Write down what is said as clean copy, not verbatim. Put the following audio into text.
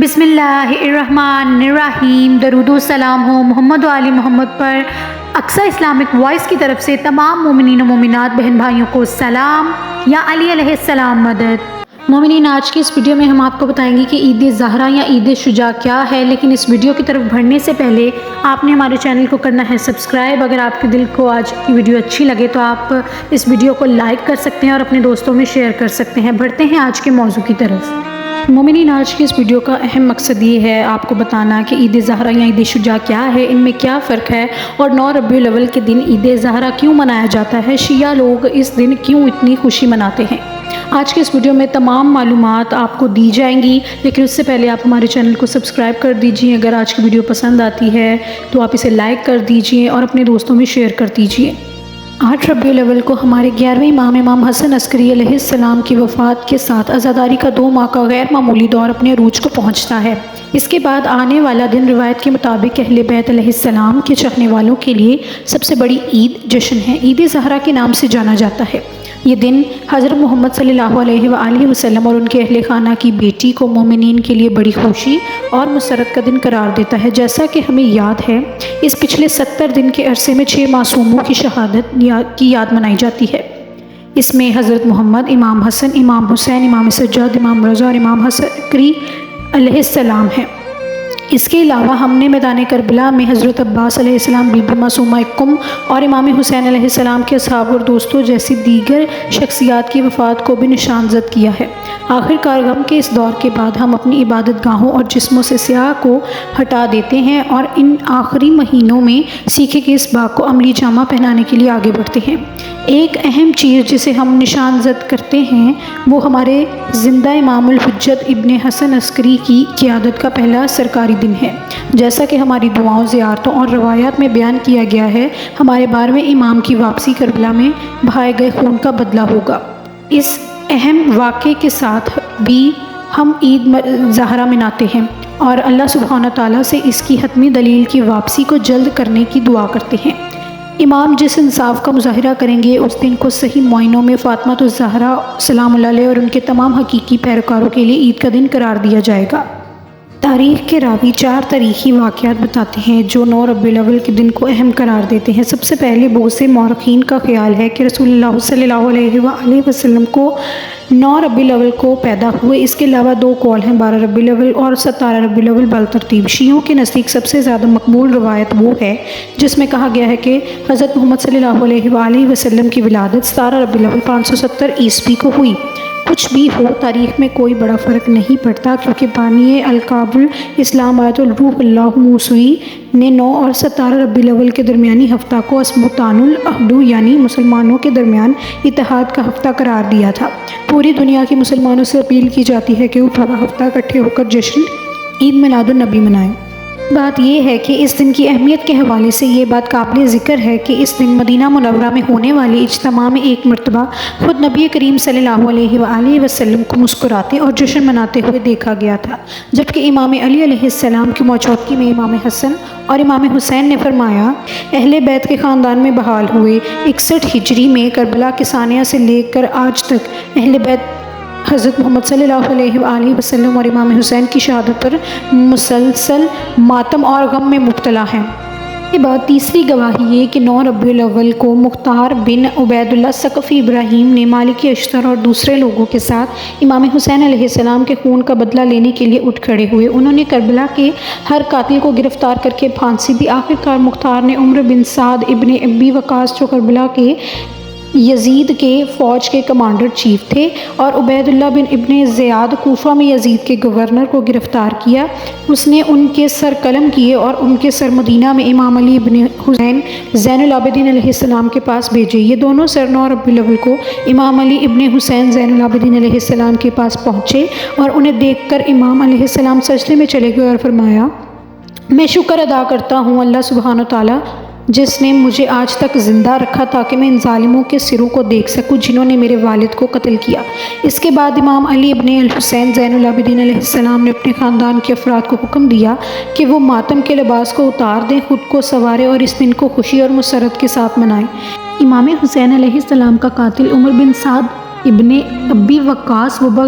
بسم اللہ الرحمن الرحیم۔ درود و سلام ہو محمد و آل محمد پر۔ اقصی اسلامک وائس کی طرف سے تمام مومنین و مومنات بہن بھائیوں کو سلام۔ یا علی علیہ السلام مدد۔ مومنین، آج کی اس ویڈیو میں ہم آپ کو بتائیں گے کہ عید زہرہ یا عید شجاع کیا ہے، لیکن اس ویڈیو کی طرف بڑھنے سے پہلے آپ نے ہمارے چینل کو کرنا ہے سبسکرائب۔ اگر آپ کے دل کو آج کی ویڈیو اچھی لگے تو آپ اس ویڈیو کو لائک کر سکتے ہیں اور اپنے دوستوں میں شیئر کر سکتے ہیں۔ بڑھتے ہیں آج کے موضوع کی طرف۔ مومنین، آج کی اس ویڈیو کا اہم مقصد یہ ہے آپ کو بتانا کہ عید زہرہ یا عید شجاع کیا ہے، ان میں کیا فرق ہے، اور 9 ربیع الاول کے دن عید زہرہ کیوں منایا جاتا ہے، شیعہ لوگ اس دن کیوں اتنی خوشی مناتے ہیں۔ آج کے اس ویڈیو میں تمام معلومات آپ کو دی جائیں گی، لیکن اس سے پہلے آپ ہمارے چینل کو سبسکرائب کر دیجئے۔ اگر آج کی ویڈیو پسند آتی ہے تو آپ اسے لائک کر دیجئے اور اپنے دوستوں میں شیئر کر دیجئے۔ 8 ربیع الاول کو ہمارے 11ویں امام حسن عسکری علیہ السلام کی وفات کے ساتھ عزاداری کا 2 ماہ کا غیر معمولی دور اپنے عروج کو پہنچتا ہے۔ اس کے بعد آنے والا دن روایت کے مطابق اہل بیت علیہ السلام کے چاہنے والوں کے لیے سب سے بڑی عید جشن ہے، عید زہرہ کے نام سے جانا جاتا ہے۔ یہ دن حضرت محمد صلی اللہ علیہ وآلہ وسلم اور ان کے اہل خانہ کی بیٹی کو مومنین کے لیے بڑی خوشی اور مسرت کا دن قرار دیتا ہے۔ جیسا کہ ہمیں یاد ہے، اس پچھلے 70 دن کے عرصے میں 6 معصوموں کی شہادت کی یاد منائی جاتی ہے۔ اس میں حضرت محمد، امام حسن، امام حسین، امام سجاد، امام رضا اور امام حسن عسکری علیہ السلام ہیں۔ اس کے علاوہ ہم نے میدان کربلا میں حضرت عباس علیہ السلام، بی بی معصومہ قم اور امام حسین علیہ السلام کے اصحاب اور دوستوں جیسی دیگر شخصیات کی وفات کو بھی نشان زد کیا ہے۔ آخر کار غم کے اس دور کے بعد ہم اپنی عبادت گاہوں اور جسموں سے سیاہ کو ہٹا دیتے ہیں اور ان آخری مہینوں میں سیکھے کے اس باغ کو عملی جامہ پہنانے کے لیے آگے بڑھتے ہیں۔ ایک اہم چیز جسے ہم نشان زد کرتے ہیں وہ ہمارے زندہ امام الحجت ابن حسن عسکری کی قیادت کا پہلا سرکاری دن ہے۔ جیسا کہ ہماری دعاؤں، زیارتوں اور روایات میں بیان کیا گیا ہے، ہمارے 12ویں امام کی واپسی کربلا میں بہائے گئے خون کا بدلہ ہوگا۔ اس اہم واقعے کے ساتھ بھی ہم عید زہرہ مناتے ہیں اور اللہ سبحانہ تعالیٰ سے اس کی حتمی دلیل کی واپسی کو جلد کرنے کی دعا کرتے ہیں۔ امام جس انصاف کا مظاہرہ کریں گے، اس دن کو صحیح معائنوں میں فاطمہ الزہرا سلام اللہ علیہ اور ان کے تمام حقیقی پیروکاروں کے لیے عید کا دن قرار دیا جائے گا۔ تاریخ کے راوی 4 تاریخی واقعات بتاتے ہیں جو 9 ربیع الاول کے دن کو اہم قرار دیتے ہیں۔ سب سے پہلے بہت سے مورخین کا خیال ہے کہ رسول اللہ صلی اللہ علیہ وآلہ وسلم کو 9 ربیع الاول کو پیدا ہوئے۔ اس کے علاوہ 2 قول ہیں، 12 ربیع الاول اور 17 ربیع الاول بالترتیب۔ شیعوں کے نزدیک سب سے زیادہ مقبول روایت وہ ہے جس میں کہا گیا ہے کہ حضرت محمد صلی اللہ علیہ وآلہ وسلم کی ولادت 17 ربیع الاول 570 عیسوی کو ہوئی۔ کچھ بھی ہو، تاریخ میں کوئی بڑا فرق نہیں پڑتا، کیونکہ بانی القاب الاسلام آیت الروح اللہ موسوی نے 9 اور 17 ربیع الاول کے درمیانی ہفتہ کو اسبوتان العہد یعنی مسلمانوں کے درمیان اتحاد کا ہفتہ قرار دیا تھا۔ پوری دنیا کے مسلمانوں سے اپیل کی جاتی ہے کہ وہ پورا ہفتہ اکٹھے ہو کر جشن عید میلاد النبی منائیں۔ بات یہ ہے کہ اس دن کی اہمیت کے حوالے سے یہ بات قابل ذکر ہے کہ اس دن مدینہ منورہ میں ہونے والے اجتماع میں ایک مرتبہ خود نبی کریم صلی اللہ علیہ وآلہ وسلم کو مسکراتے اور جشن مناتے ہوئے دیکھا گیا تھا، جبکہ امام علی علیہ السلام کی موجودگی میں امام حسن اور امام حسین نے فرمایا، اہل بیت کے خاندان میں بحال ہوئے 61 ہجری میں کربلا کے ثانیہ سے لے کر آج تک اہل بیت حضرت محمد صلی اللہ علیہ وآلہ وسلم اور امام حسین کی شہادت پر مسلسل ماتم اور غم میں مبتلا ہیں۔ یہ بات تیسری گواہی یہ کہ 9 ربیع الاول کو مختار بن عبید اللہ ثقفی ابراہیم نے مالک اشتر اور دوسرے لوگوں کے ساتھ امام حسین علیہ السلام کے خون کا بدلہ لینے کے لیے اٹھ کھڑے ہوئے۔ انہوں نے کربلا کے ہر قاتل کو گرفتار کر کے پھانسی دی۔ آخر کار مختار نے عمر بن سعد ابن ابی وقاص جو کربلا کے یزید کے فوج کے کمانڈر چیف تھے اور عبید اللہ بن ابن زیاد کوفہ میں یزید کے گورنر کو گرفتار کیا، اس نے ان کے سر قلم کیے اور ان کے سر مدینہ میں امام علی ابن حسین زین العابدین علیہ السلام کے پاس بھیجے۔ یہ دونوں سر 9 ربیع الاول کو امام علی ابن حسین زین العابدین علیہ السلام کے پاس پہنچے اور انہیں دیکھ کر امام علیہ السلام سجدے میں چلے گئے اور فرمایا، میں شکر ادا کرتا ہوں اللہ سبحانہ تعالیٰ جس نے مجھے آج تک زندہ رکھا تاکہ میں ان ظالموں کے سروں کو دیکھ سکوں جنہوں نے میرے والد کو قتل کیا۔ اس کے بعد امام علی ابن الحسین زین العابدین علیہ السلام نے اپنے خاندان کے افراد کو حکم دیا کہ وہ ماتم کے لباس کو اتار دیں، خود کو سنواریں اور اس دن کو خوشی اور مسرت کے ساتھ منائیں۔ امام حسین علیہ السلام کا قاتل عمر بن سعد ابن ابی وقاص وبا